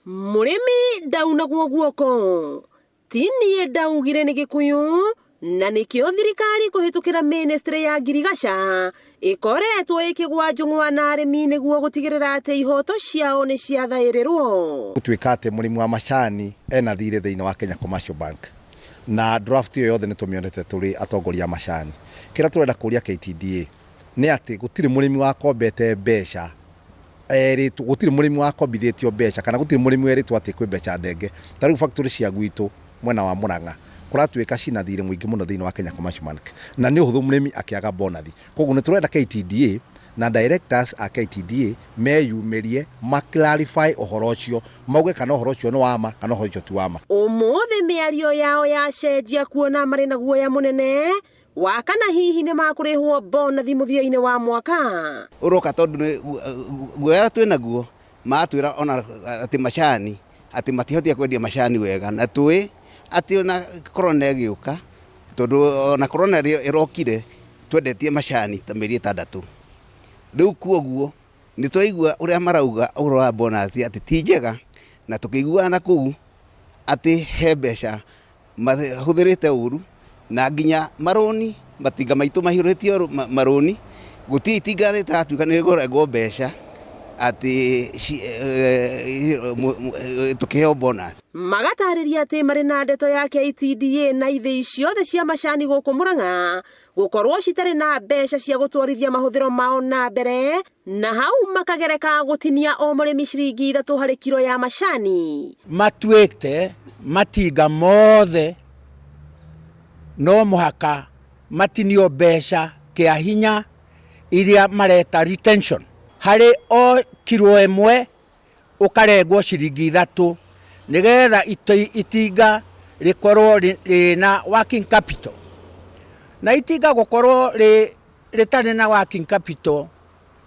Murimi ndaunagwo guoko tini ndaugire ni Gikuyu na nikio thirikari kuhitukira ministry ya Girigasha ikoretwo ikigwa njung'wa na arimi niguo gutigirira ati ihoto ciao ni ciathairirwo. Gutwika ati murimi wa macani ena thire thiini wa Kenya Commercial Bank na draft yo yothe nitumionete turi atongoria macani. Kira turenda kuria KTDA ni ati gutiri murimi wa kombete mbeca gutiri murimi wa kombithitio mbeca kana gutiri murimi weritwo ati kwi mbeca ndenge. Tariu factory cia gwitu mwena wa Murang'a kuratwika cina thire muingi muno thiini wa Kenya Commercial Bank na ni uhuthu murimi akiaga bonus. Koguo ni turenda KTDA na directors a KTDA meyumirie maclarify uhoro ucio mauge kana uhoro ucio ni wama kana uhoro ucio ti wama. Umuthi miario yao yacenjia kuona mari na guoya munene wakana hihi ni makurihwo bonus muthia-ini wa mwaka. Uroka tondu guoya twina guo matwira ona ati macani ati matihotia kwendia macani wega na twi ati ona corona igiuka tondu ona corona irokire twendetie macani ta meri 6 riu kuoguo ni twaigua uria marauga uro wa bonus ati ti njega na tukiguana kuu ati he mbeca mahuthirite uru na nginya maroni matinga maitu mahiuritio maroni guti itingarite atuika ni gorego mbeca ati tukiheo bonus. Magatariria ati mari na ndeto ya KTDA na ithii ciothe cia macani guku Murang'a gukorwo citari na mbeca cia gutwarithia mahuthiro mao na mbere na hau makagereka gutinia o murimi ciringi 3 hari kilo ya macani. Matwite matinga mothe no muhaka matinio mbeca kia hinya iria mareta retention hari o kilo emwe ukarengwo ciringi 3 nigetha itinga rikorwo rina working capital na itinga gukorwo ritari na working capital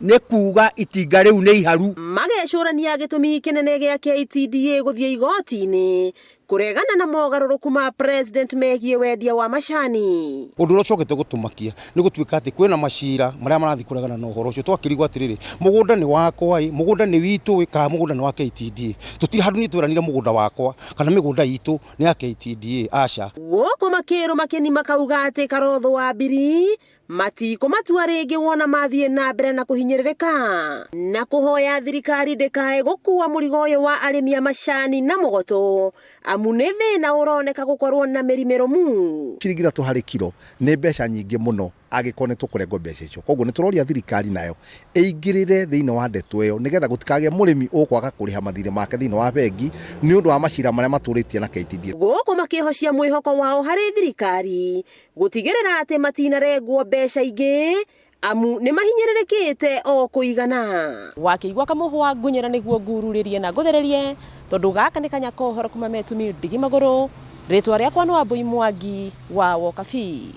ni kuga itinga riu ni iharu. Magecurania gitumi kinene gia KTDA guthia igoti-ini kuregana na mogaruruku ma president megie wendia wa macani. Undu ucokete gutumakia ni gutwika ati kwina macira maria marathi kuregana na uhoro ucio twakirigwa atiriri mugunda ni wakwa mugunda ni witu ka mugunda ni wa KTDA tutiri handu ni twiranire mugunda wakwa kana migunda itu ni ya KTDA aca guku makiru makeni makauga ati karotho wa biri matiko matua ringi wona mathie na mbere na kuhinyiririka na kuhoya thirikari ndikae gukua murigo uyu wa arimi a macani na mugoto amu ni thina uroneka gukorwo na mirimiro mu. Ciringi 3 hari kilo ni mbeca nyingi muno agikone tukurengo mbeca icio. Koguo ni turoria thirikari nayo eigirire thiini wa ndeto iyo nigetha gutikage murimi ukwaga kuriha mathire make thiini wa bengi ni undu wa macira maria maturitie na KTDA. Guku makihocia mwihoko wao hari thirikari gutigirira ati matinarengwo mbeca ingi amu ni mahinyiririkite o kuigana. Wakiigwa kamuhwa ngunyera niguo ngururirie na guthererie tondu gaka ni kanya kohoro kuma Metumi Ndigi Maguru ritwa riakwa no Wambui Mwangi wa Wokabi.